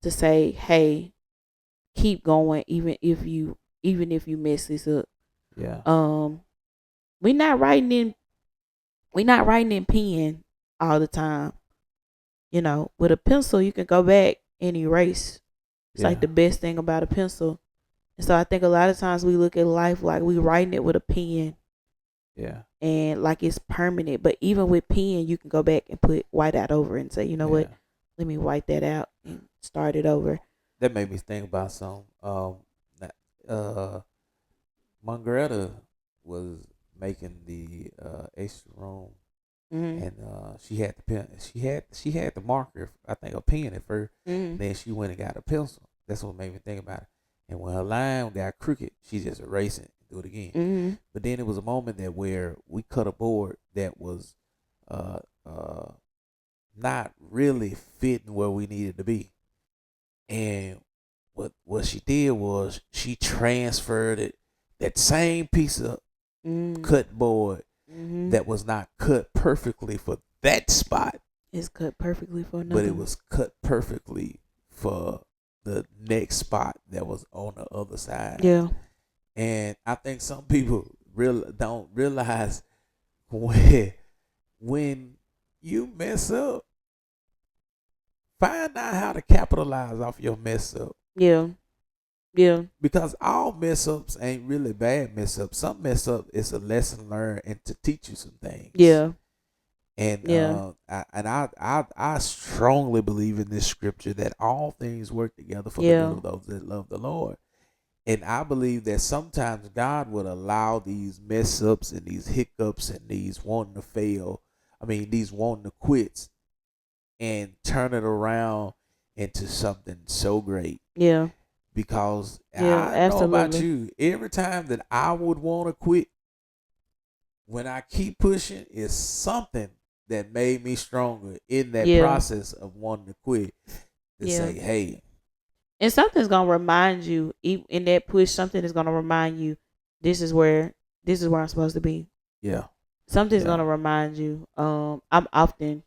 to say, "Hey, keep going, even if you mess this up." Yeah. We not writing in pen all the time. You know, with a pencil you can go back and erase. It's like the best thing about a pencil. And so I think a lot of times we look at life like we writing it with a pen. Yeah. And like it's permanent. But even with pen, you can go back and put white out over it and say, you know what, let me wipe that out and start it over. That made me think about some. Mongretta was making the extra room, and she had the pen. She had the marker. I think a pen at 1st. Then she went and got a pencil. That's what made me think about it. And when her line got crooked, she just erased it and do it again. But then it was a moment that where we cut a board that was not really fitting where we needed to be. And what she did was she transferred it, that same piece of cut board that was not cut perfectly for that spot. It's cut perfectly for another. But it was cut perfectly for the next spot that was on the other side. Yeah. And I think some people don't realize when you mess up, find out how to capitalize off your mess up. Yeah. Yeah. Because all mess ups ain't really bad mess ups. Some mess up is a lesson learned and to teach you some things. Yeah. And I strongly believe in this scripture that all things work together for the good of those that love the Lord. And I believe that sometimes God would allow these mess ups and these hiccups and these wanting to fail. These wanting to quit and turn it around into something so great. Yeah. Because I absolutely. know about you, every time that I would want to quit, when I keep pushing, it's something that made me stronger in that process of wanting to quit. To say, hey. And something's going to remind you, in that push, something is going to remind you, this is where I'm supposed to be. Yeah. Something's going to remind you. I'm often,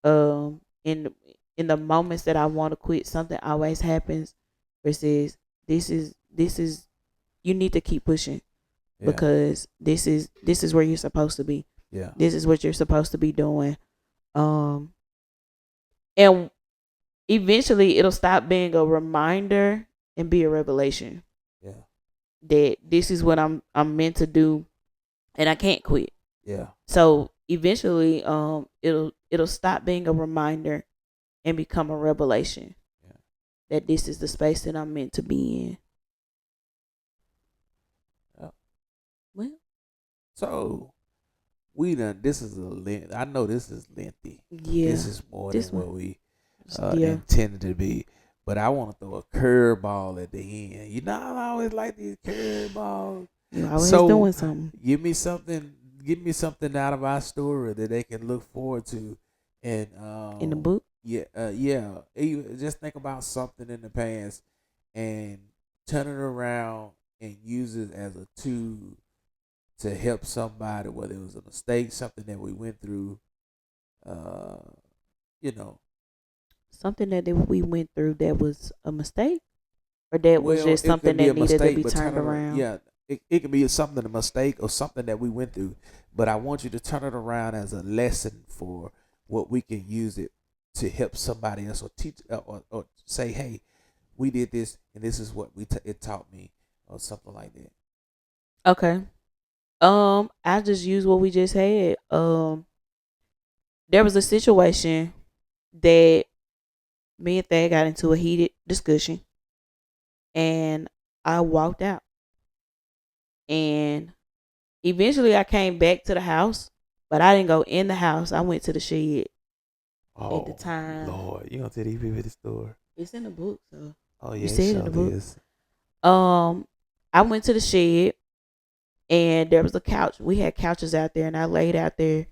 in the moments that I want to quit, something always happens where it says, this is, you need to keep pushing because this is where you're supposed to be. Yeah. This is what you're supposed to be doing. And eventually it'll stop being a reminder and be a revelation. Yeah. That this is what I'm meant to do and I can't quit. Yeah. So eventually it'll stop being a reminder and become a revelation. Yeah. That this is the space that I'm meant to be in. Yeah. Well. So I know this is lengthy. Yeah. This is more than what we intended to be. But I want to throw a curveball at the end. I always like these curveballs. You're always doing something. Give me something give me something out of our story that they can look forward to, and In the book. yeah. Just think about something in the past and turn it around and use it as a tool to help somebody, whether it was a mistake, something that we went through, uh, you know. Something that we went through that was a mistake, or that was Well, just it something could be that a needed to mistake, be but turn turned it around. around. Yeah, it could be something, a mistake or something that we went through. But I want you to turn it around as a lesson for what we can use it to help somebody else, or teach, or say, hey, we did this and this is what it taught me, or something like that. Okay. I just used what we just had. There was a situation that me and Thad got into a heated discussion, and I walked out. And eventually, I came back to the house, but I didn't go in the house. I went to the shed. At the Oh time, Lord, you gonna tell these people the story? it's in the book, so Oh you yeah, it said in the sure book. is. I went to the shed, and there was a couch. We had couches out there, and I laid out there.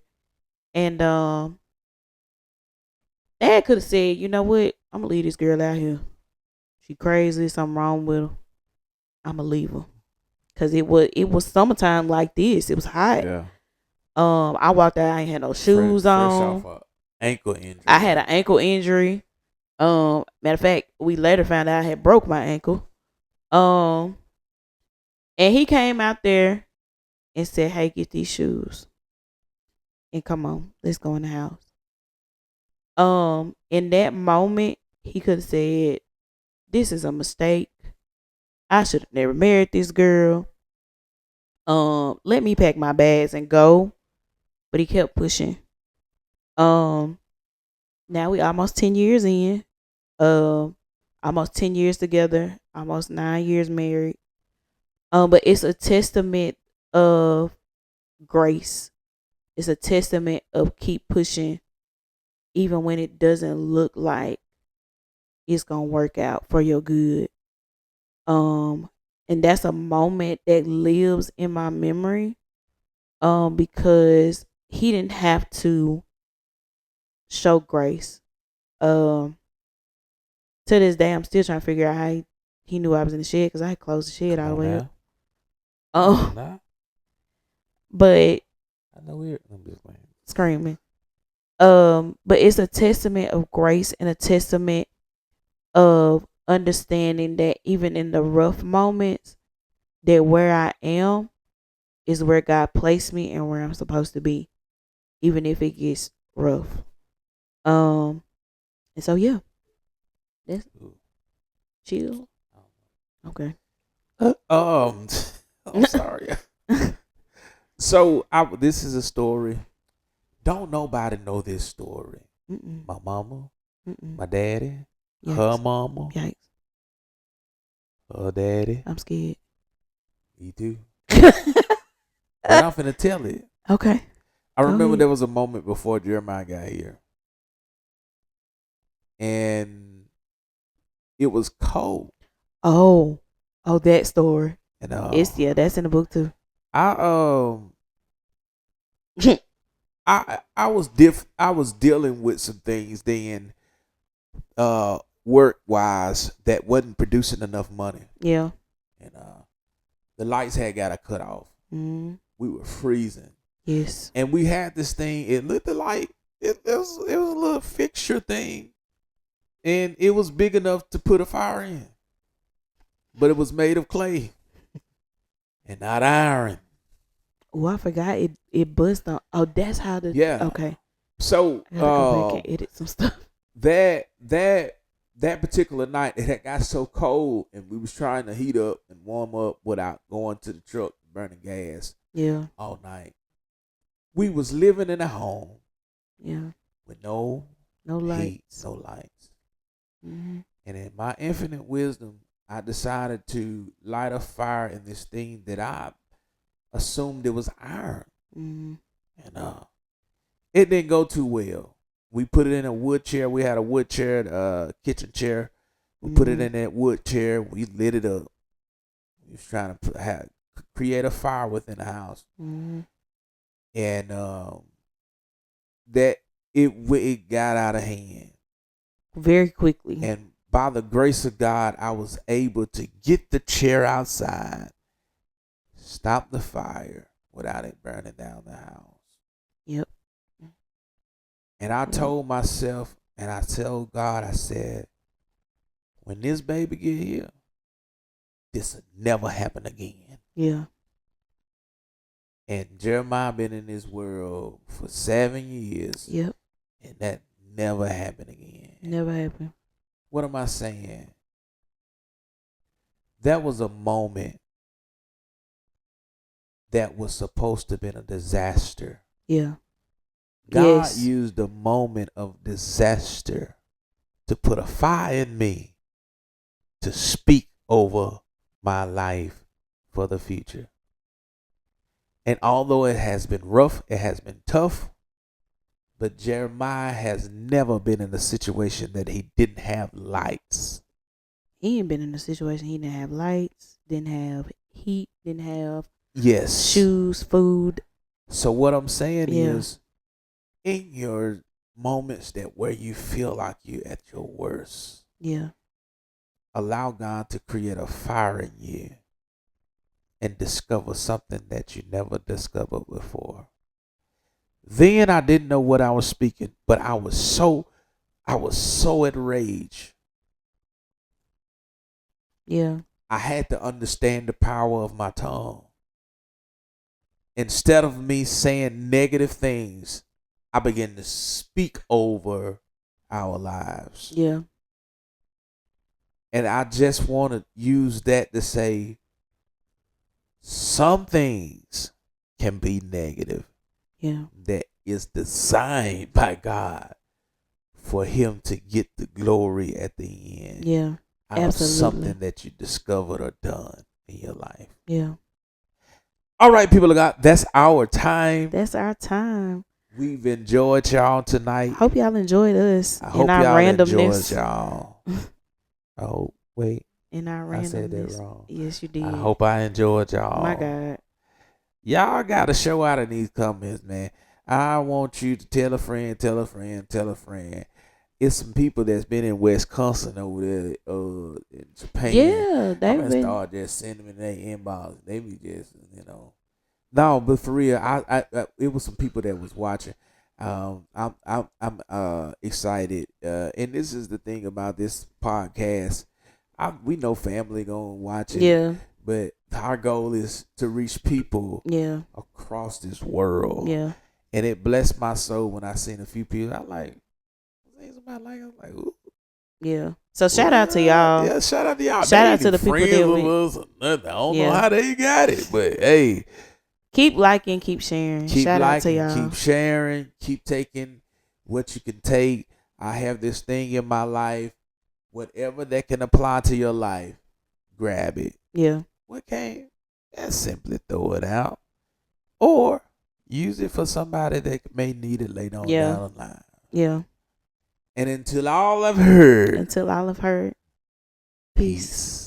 And Dad could have said, you know what? I'm gonna leave this girl out here. She crazy. Something wrong with her. I'm gonna leave her. Cause it was summertime like this. It was hot. Yeah, I walked out. I ain't had no shoes fresh on. off a ankle injury. I had an ankle injury. Matter of fact, we later found out I had broke my ankle. Um, and he came out there and said, "Hey, get these shoes and come on, let's go in the house." In that moment, he could have said, "This is a mistake. I should have never married this girl. Let me pack my bags and go." But he kept pushing. Um, Now we almost 10 years in. Almost 10 years together. Almost 9 years married. But it's a testament of grace. It's a testament of keep pushing, even when it doesn't look like it's gonna work out for your good. Um, and that's a moment that lives in my memory. Because he didn't have to show grace. Um, to this day, I'm still trying to figure out how he knew I was in the shed because I had closed the shed all the way up. Nah, But I know we're. I'm just playing. screaming. But it's a testament of grace and a testament of understanding that even in the rough moments, that where I am is where God placed me and where I'm supposed to be, even if it gets rough. And so yeah, that's Ooh. chill. Okay. I'm sorry. So this is a story. Don't nobody know this story. Mm-mm. My mama, Mm-mm. my daddy, Yikes. her mama, Yikes. her daddy. I'm scared. Me too. But I'm finna tell it. Okay. I Go remember ahead. there was a moment before Jeremiah got here, and it was cold. Oh, that story. And That's in the book too. I I was dealing with some things then, work wise, that wasn't producing enough money, Yeah. and the lights had got cut off. Mm. We were freezing, Yes. and we had this thing. It looked like it was a little fixture thing, and it was big enough to put a fire in, but it was made of clay and not iron. Oh, I forgot it buzzed on. Oh, that's how the Yeah. Okay. So I gotta go back and edit some stuff. that particular night, it had got so cold, and we was trying to heat up and warm up without going to the truck burning gas Yeah. all night. We was living in a home Yeah. with no No heat, lights. no lights. Mm-hmm. And in my infinite wisdom, I decided to light a fire in this thing that I assumed it was iron. Mm-hmm. And it didn't go too well. We put it in a wood chair. We had a wood chair, kitchen chair. We put it in that wood chair. We lit it up. We was trying to create a fire within the house. Mm-hmm. and that it got out of hand. Very quickly. And by the grace of God, I was able to get the chair outside, stop the fire without it burning down the house. Yep. And I told myself, and I told God, I said, when this baby get here, this will never happen again. Yeah. And Jeremiah been in this world for 7 years. Yep. And that never happened again. Never happened. What am I saying? That was a moment that was supposed to have been a disaster. Yeah. God used the moment of disaster to put a fire in me to speak over my life for the future. And although it has been rough, it has been tough, but Jeremiah has never been in a situation that he didn't have lights. He ain't been in a situation he didn't have lights, didn't have heat, didn't have Yes. shoes, food. So what I'm saying is, in your moments that where you feel like you at your worst, allow God to create a fire in you and discover something that you never discovered before. Then I didn't know what I was speaking, but I was so enraged. Yeah. I had to understand the power of my tongue. Instead of me saying negative things, I began to speak over our lives. Yeah. And I just want to use that to say some things can be negative. Yeah. That is designed by God for him to get the glory at the end. Yeah. Out of something that you discovered or done in your life. Yeah. All right, people of God, that's our time. That's our time. We've enjoyed y'all tonight. Hope y'all enjoyed us. I hope y'all enjoyed y'all. Oh, wait. In our randomness. I said that wrong. Yes, you did. I hope I enjoyed y'all. My God. Y'all got to show out in these comments, man. I want you to tell a friend, tell a friend, tell a friend. It's some people that's been in Wisconsin over there, in Japan. Yeah, they've I'm been. Start just sending them in their inbox. They be just, No, but for real, I it was some people that was watching. I'm excited, and this is the thing about this podcast. We know family gonna watch it. Yeah. But our goal is to reach people. Yeah. Across this world. Yeah. And it blessed my soul when I seen a few people. I'm like, ooh. Yeah. So shout out to y'all. Yeah, shout out to y'all. Shout out to the people that we. I don't know how they got it, but hey. Keep liking, keep sharing. Shout out to y'all. Keep sharing, keep taking what you can take. I have this thing in my life. Whatever that can apply to your life, grab it. Yeah. What can't? Just simply throw it out. Or use it for somebody that may need it later on down the line. Yeah. And until all I've heard. Peace.